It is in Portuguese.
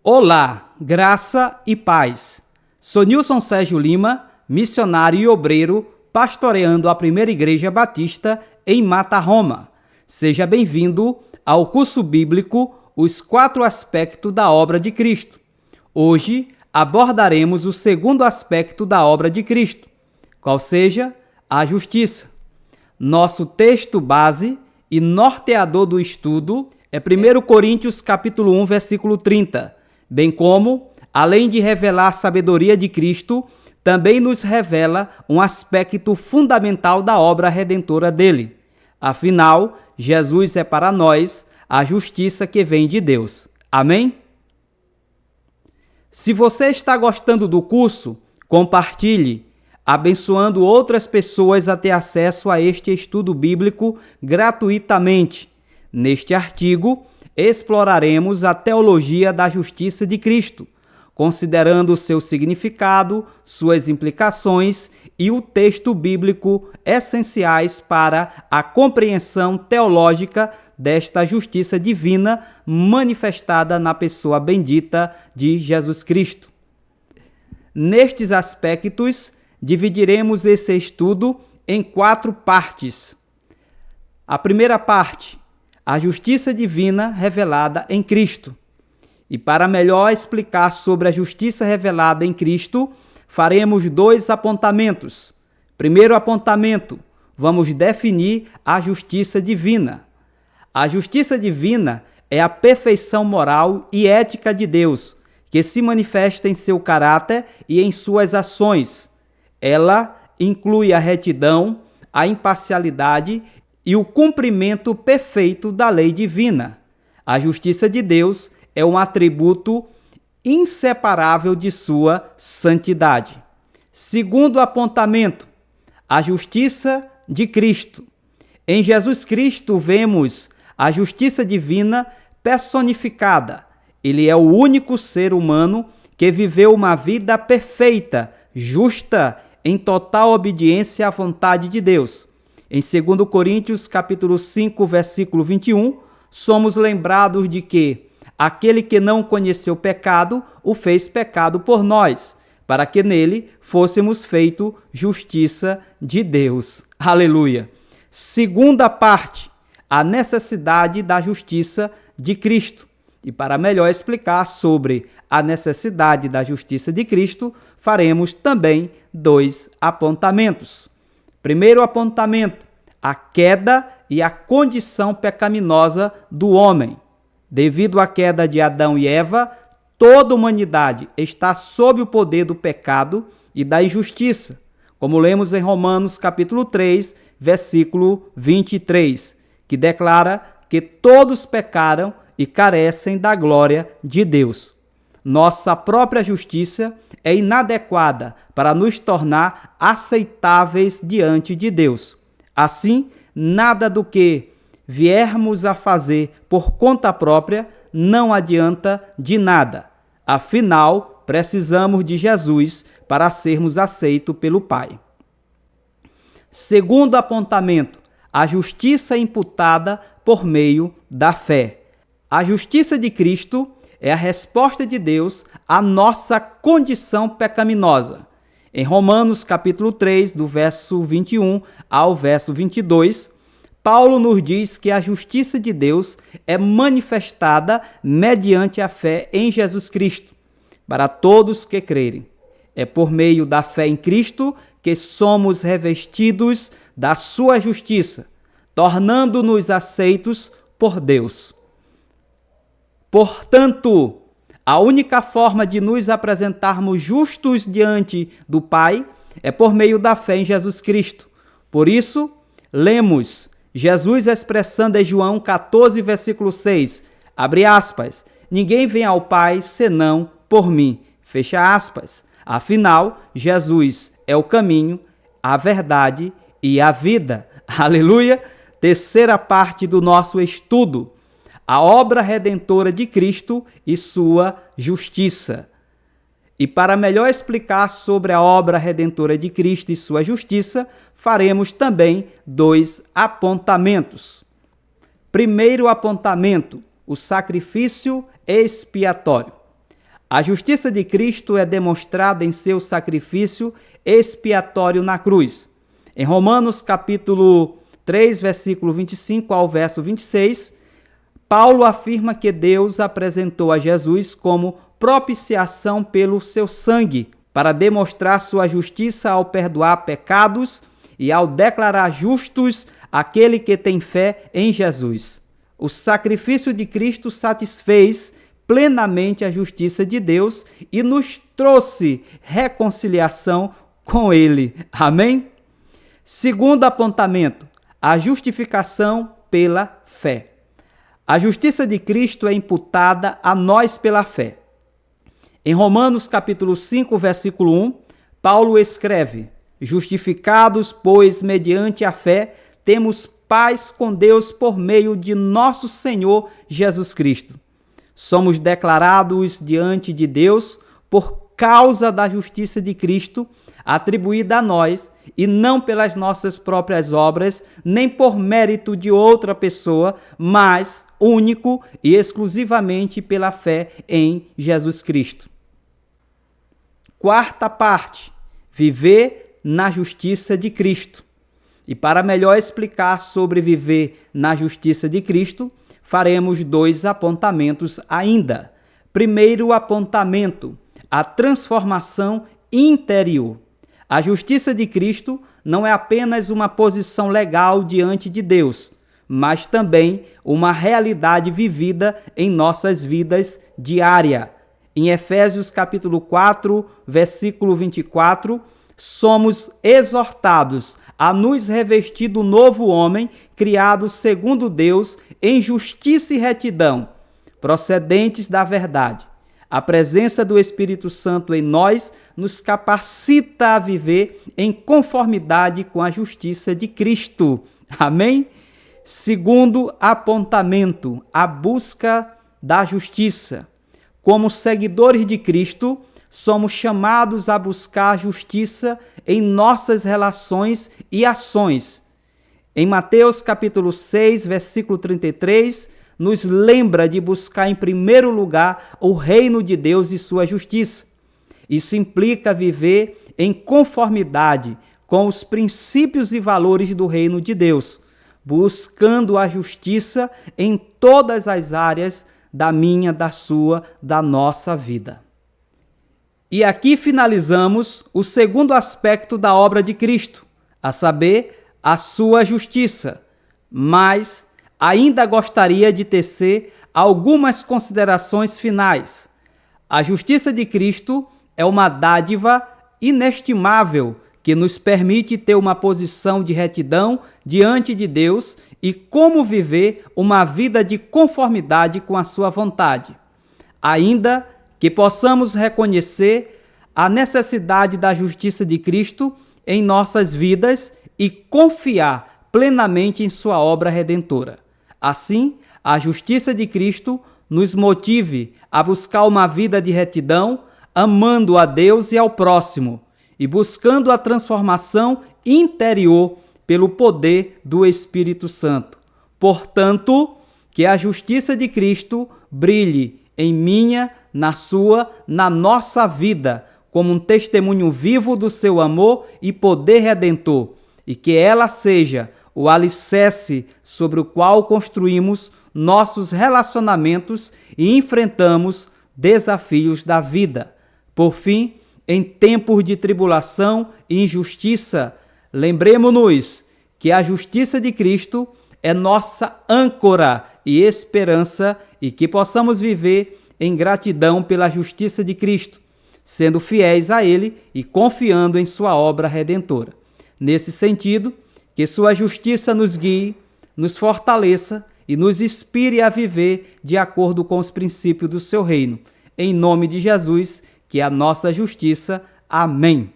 Olá, graça e paz. Sou Nilson Sérgio Lima, missionário e obreiro, pastoreando a Primeira Igreja Batista em Mata Roma. Seja bem-vindo ao curso bíblico Os 4 Aspectos da Obra de Cristo. Hoje abordaremos o segundo aspecto da obra de Cristo, qual seja a justiça. Nosso texto base e norteador do estudo é 1 Coríntios capítulo 1, versículo 30, bem como, além de revelar a sabedoria de Cristo, também nos revela um aspecto fundamental da obra redentora dele. Afinal, Jesus é para nós a justiça que vem de Deus. Amém? Se você está gostando do curso, compartilhe, abençoando outras pessoas a ter acesso a este estudo bíblico gratuitamente. Neste artigo, exploraremos a teologia da justiça de Cristo, considerando seu significado, suas implicações e o texto bíblico essenciais para a compreensão teológica desta justiça divina manifestada na pessoa bendita de Jesus Cristo. Nestes aspectos, dividiremos esse estudo em 4 partes. A primeira parte, a justiça divina revelada em Cristo. E para melhor explicar sobre a justiça revelada em Cristo, faremos 2 apontamentos. Primeiro apontamento, vamos definir a justiça divina. A justiça divina é a perfeição moral e ética de Deus, que se manifesta em seu caráter e em suas ações. Ela inclui a retidão, a imparcialidade e o cumprimento perfeito da lei divina. A justiça de Deus é um atributo inseparável de sua santidade. Segundo apontamento, a justiça de Cristo. Em Jesus Cristo vemos a justiça divina personificada. Ele é o único ser humano que viveu uma vida perfeita, justa, em total obediência à vontade de Deus. Em 2 Coríntios capítulo 5, versículo 21, somos lembrados de que aquele que não conheceu pecado, o fez pecado por nós, para que nele fôssemos feito justiça de Deus. Aleluia! Segunda parte, a necessidade da justiça de Cristo. E para melhor explicar sobre a necessidade da justiça de Cristo, faremos também 2 apontamentos. Primeiro apontamento, a queda e a condição pecaminosa do homem. Devido à queda de Adão e Eva, toda a humanidade está sob o poder do pecado e da injustiça, como lemos em Romanos capítulo 3, versículo 23, que declara que todos pecaram e carecem da glória de Deus. Nossa própria justiça é inadequada para nos tornar aceitáveis diante de Deus. Assim, nada do que viermos a fazer por conta própria não adianta de nada. Afinal, precisamos de Jesus para sermos aceitos pelo Pai. Segundo apontamento, a justiça imputada por meio da fé. A justiça de Cristo é a resposta de Deus à nossa condição pecaminosa. Em Romanos capítulo 3, do verso 21 ao verso 22, Paulo nos diz que a justiça de Deus é manifestada mediante a fé em Jesus Cristo, para todos que crerem. É por meio da fé em Cristo que somos revestidos da sua justiça, tornando-nos aceitos por Deus. Portanto, a única forma de nos apresentarmos justos diante do Pai é por meio da fé em Jesus Cristo. Por isso, lemos Jesus expressando em João 14, versículo 6, abre aspas, ninguém vem ao Pai senão por mim, fecha aspas. Afinal, Jesus é o caminho, a verdade e a vida. Aleluia! Terceira parte do nosso estudo, a obra redentora de Cristo e sua justiça. E para melhor explicar sobre a obra redentora de Cristo e sua justiça, faremos também 2 apontamentos. Primeiro apontamento, o sacrifício expiatório. A justiça de Cristo é demonstrada em seu sacrifício expiatório na cruz. Em Romanos capítulo 3, versículo 25 ao verso 26, Paulo afirma que Deus apresentou a Jesus como propiciação pelo seu sangue, para demonstrar sua justiça ao perdoar pecados e ao declarar justos aquele que tem fé em Jesus. O sacrifício de Cristo satisfez plenamente a justiça de Deus e nos trouxe reconciliação com Ele. Amém? Segundo apontamento, a justificação pela fé. A justiça de Cristo é imputada a nós pela fé. Em Romanos capítulo 5, versículo 1, Paulo escreve: justificados, pois, mediante a fé, temos paz com Deus por meio de nosso Senhor Jesus Cristo. Somos declarados diante de Deus por causa da justiça de Cristo atribuída a nós e não pelas nossas próprias obras, nem por mérito de outra pessoa, mas único e exclusivamente pela fé em Jesus Cristo. Quarta parte, viver na justiça de Cristo. E para melhor explicar sobre viver na justiça de Cristo, faremos 2 apontamentos ainda. Primeiro apontamento, a transformação interior. A justiça de Cristo não é apenas uma posição legal diante de Deus, mas também uma realidade vivida em nossas vidas diárias. Em Efésios capítulo 4, versículo 24, somos exortados a nos revestir do novo homem, criado segundo Deus, em justiça e retidão, procedentes da verdade. A presença do Espírito Santo em nós nos capacita a viver em conformidade com a justiça de Cristo. Amém? Segundo apontamento, a busca da justiça. Como seguidores de Cristo, somos chamados a buscar justiça em nossas relações e ações. Em Mateus capítulo 6, versículo 33, nos lembra de buscar em primeiro lugar o reino de Deus e sua justiça. Isso implica viver em conformidade com os princípios e valores do reino de Deus, buscando a justiça em todas as áreas da minha, da sua, da nossa vida. E aqui finalizamos o segundo aspecto da obra de Cristo, a saber, a sua justiça. Mas ainda gostaria de tecer algumas considerações finais. A justiça de Cristo é uma dádiva inestimável que nos permite ter uma posição de retidão diante de Deus e como viver uma vida de conformidade com a sua vontade. Ainda que possamos reconhecer a necessidade da justiça de Cristo em nossas vidas e confiar plenamente em sua obra redentora. Assim, a justiça de Cristo nos motive a buscar uma vida de retidão, amando a Deus e ao próximo, e buscando a transformação interior pelo poder do Espírito Santo. Portanto, que a justiça de Cristo brilhe em minha, na sua, na nossa vida, como um testemunho vivo do seu amor e poder redentor, e que ela seja o alicerce sobre o qual construímos nossos relacionamentos e enfrentamos desafios da vida. Por fim, em tempos de tribulação e injustiça, lembremos-nos que a justiça de Cristo é nossa âncora e esperança e que possamos viver em gratidão pela justiça de Cristo, sendo fiéis a Ele e confiando em sua obra redentora. Nesse sentido, que sua justiça nos guie, nos fortaleça e nos inspire a viver de acordo com os princípios do seu reino. Em nome de Jesus, que é a nossa justiça. Amém.